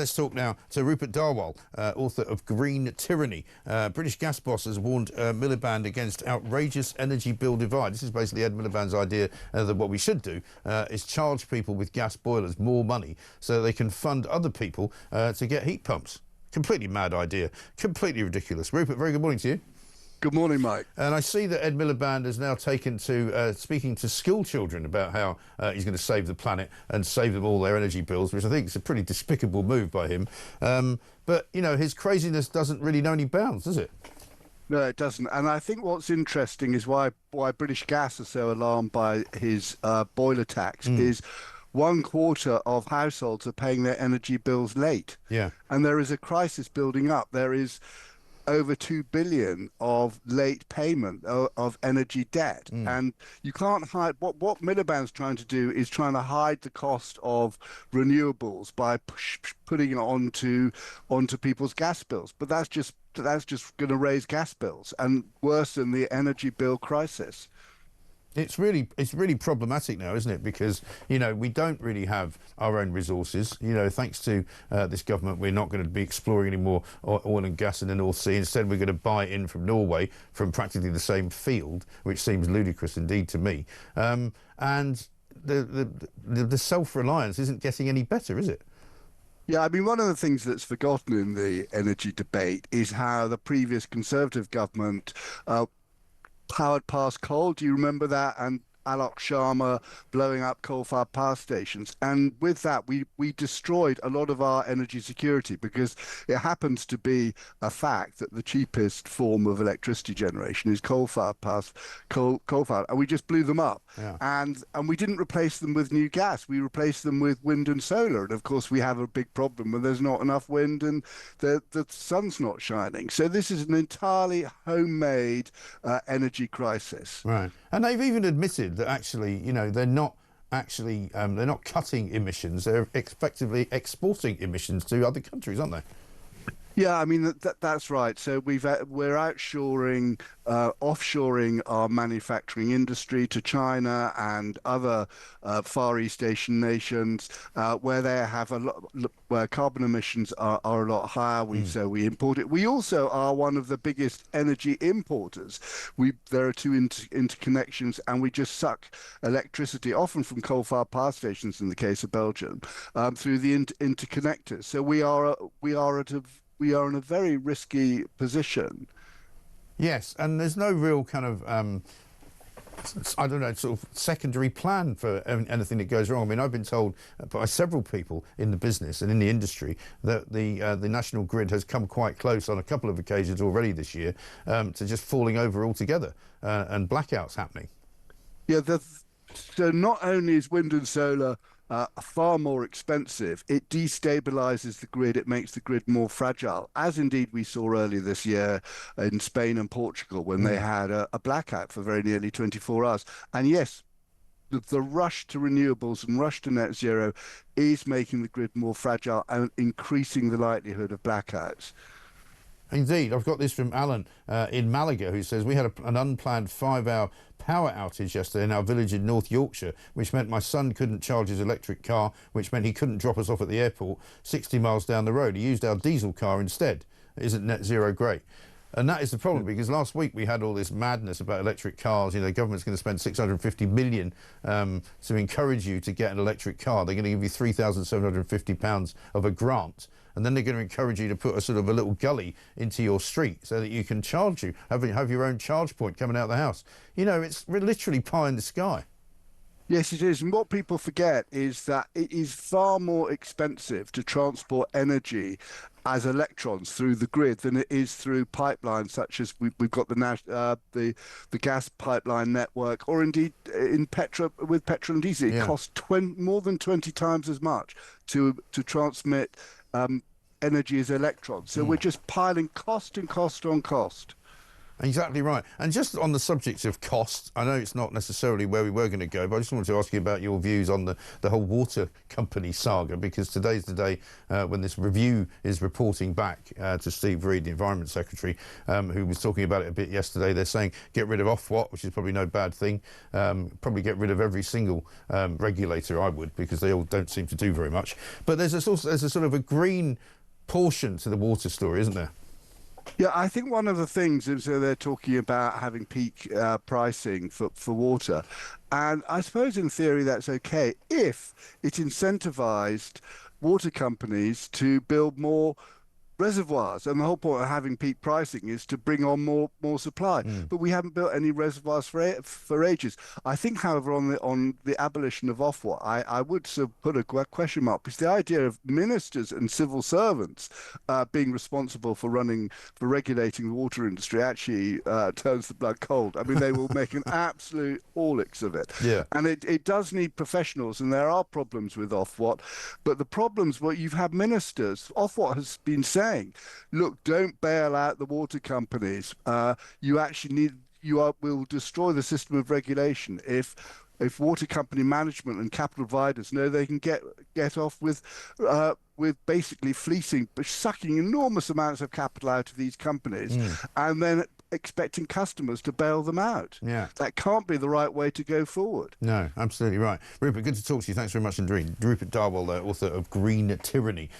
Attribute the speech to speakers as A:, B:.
A: Let's talk now to Rupert Darwall, author of Green Tyranny. British gas boss has warned Miliband against outrageous energy bill divide. This is basically Ed Miliband's idea that what we should do is charge people with gas boilers more money so they can fund other people to get heat pumps. Completely mad idea, completely ridiculous. Rupert, very good morning to you.
B: Good morning, Mike.
A: And I see that Ed Miliband has now taken to speaking to school children about how he's going to save the planet and save them all their energy bills, which I think is a pretty despicable move by him. But, you know, his craziness doesn't really know any bounds, does it?
B: No, it doesn't. And I think what's interesting is why British Gas are so alarmed by his boiler tax is 1/4 of households are paying their energy bills late.
A: Yeah.
B: And there is a crisis building up. There is over 2 billion of late payment of energy debt. And you can't hide what Miliband's trying to do is trying to hide the cost of renewables by putting it onto people's gas bills. But that's just going to raise gas bills and worsen the energy bill crisis.
A: It's really problematic now, isn't it? Because, you know, we don't really have our own resources. You know, thanks to this government, we're not going to be exploring any more oil and gas in the North Sea. Instead, we're going to buy in from Norway from practically the same field, which seems ludicrous indeed to me. And the self-reliance isn't getting any better, is it?
B: Yeah, I mean, one of the things that's forgotten in the energy debate is how the previous Conservative government powered past coal. Do you remember that? And Alok Sharma blowing up coal-fired power stations. And with that, we destroyed a lot of our energy security because it happens to be a fact that the cheapest form of electricity generation is coal-fired, and we just blew them up.
A: Yeah.
B: And we didn't replace them with new gas. We replaced them with wind and solar. And of course, we have a big problem when there's not enough wind and the sun's not shining. So this is an entirely homemade energy crisis.
A: Right. And they've even admitted that actually, you know, they're not cutting emissions, they're effectively exporting emissions to other countries, aren't they?
B: Yeah, I mean, that's right. So we're outshoring, offshoring our manufacturing industry to China and other Far East Asian nations where they have where carbon emissions are a lot higher. So we import it. We also are one of the biggest energy importers. There are two interconnections, and we just suck electricity, often from coal-fired power stations in the case of Belgium, through the interconnectors. So we are in a very risky position.
A: Yes, and there's no real kind of, I don't know, sort of secondary plan for anything that goes wrong. I mean, I've been told by several people in the business and in the industry that the national grid has come quite close on a couple of occasions already this year to just falling over altogether and blackouts happening.
B: Yeah, so not only is wind and solar far more expensive, it destabilizes the grid, it makes the grid more fragile, as indeed we saw earlier this year in Spain and Portugal when they had a blackout for very nearly 24 hours. And yes, the rush to renewables and rush to net zero is making the grid more fragile and increasing the likelihood of blackouts.
A: Indeed. I've got this from Alan in Malaga, who says, we had an unplanned 5-hour power outage yesterday in our village in North Yorkshire, which meant my son couldn't charge his electric car, which meant he couldn't drop us off at the airport 60 miles down the road. He used our diesel car instead. Isn't net zero great? And that is the problem, because last week we had all this madness about electric cars. You know, the government's going to spend 650 million to encourage you to get an electric car. They're going to give you £3,750 of a grant. And then they're going to encourage you to put a sort of a little gully into your street so that you can charge have your own charge point coming out of the house. You know, it's literally pie in the sky.
B: Yes, it is. And what people forget is that it is far more expensive to transport energy as electrons through the grid than it is through pipelines such as we've got the gas pipeline network, or indeed with petrol and diesel. It costs more than 20 times as much to transmit energy as electrons. So we're just piling cost and cost on cost.
A: Exactly right. And just on the subject of cost, I know it's not necessarily where we were going to go, but I just wanted to ask you about your views on the whole water company saga, because today's the day when this review is reporting back to Steve Reed, the Environment Secretary, who was talking about it a bit yesterday. They're saying get rid of Ofwat, which is probably no bad thing. Probably get rid of every single regulator, I would, because they all don't seem to do very much. But there's a sort of a green portion to the water story, isn't there?
B: Yeah, I think one of the things is they're talking about having peak pricing for water. And I suppose in theory that's okay if it incentivized water companies to build more reservoirs. And the whole point of having peak pricing is to bring on more supply. But we haven't built any reservoirs for ages. I think, however, on the abolition of Ofwat, I would sort of put a question mark, because the idea of ministers and civil servants being responsible for regulating the water industry actually turns the blood cold. I mean, they will make an absolute orlix of it.
A: Yeah.
B: And it does need professionals, and there are problems with Ofwat. But the problems, well, you've had ministers. Ofwat has been saying, look, don't bail out the water companies. You actually will destroy the system of regulation if water company management and capital providers know they can get off with basically fleecing, sucking enormous amounts of capital out of these companies, and then expecting customers to bail them out.
A: Yeah.
B: That can't be the right way to go forward.
A: No, absolutely right. Rupert, good to talk to you. Thanks very much indeed. Rupert Darwall, author of Green Tyranny.